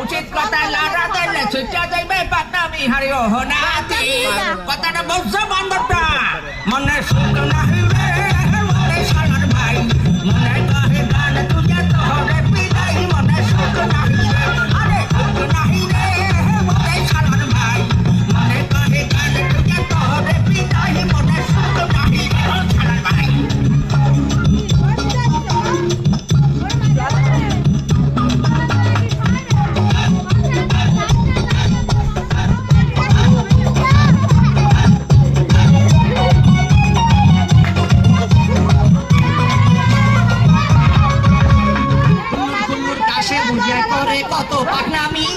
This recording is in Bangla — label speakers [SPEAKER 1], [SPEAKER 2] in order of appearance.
[SPEAKER 1] উচিত কথা লাড়া দিলে ছুটে যাইবে পাটনামি হারিও হনাতি কথাটা বলছো বান্দরটা মনে সুখ নাহি রে মনে সালার ভাই মনে কহে গান তুই তোরে বিদায় মনে সুখ নাহি রে আরে সুখ নাহি রে মনে সালার ভাই মনে কহে গান তুই তোরে বিদায় মনে সুখ নাহি রে সালার ভাই কত পাটনামি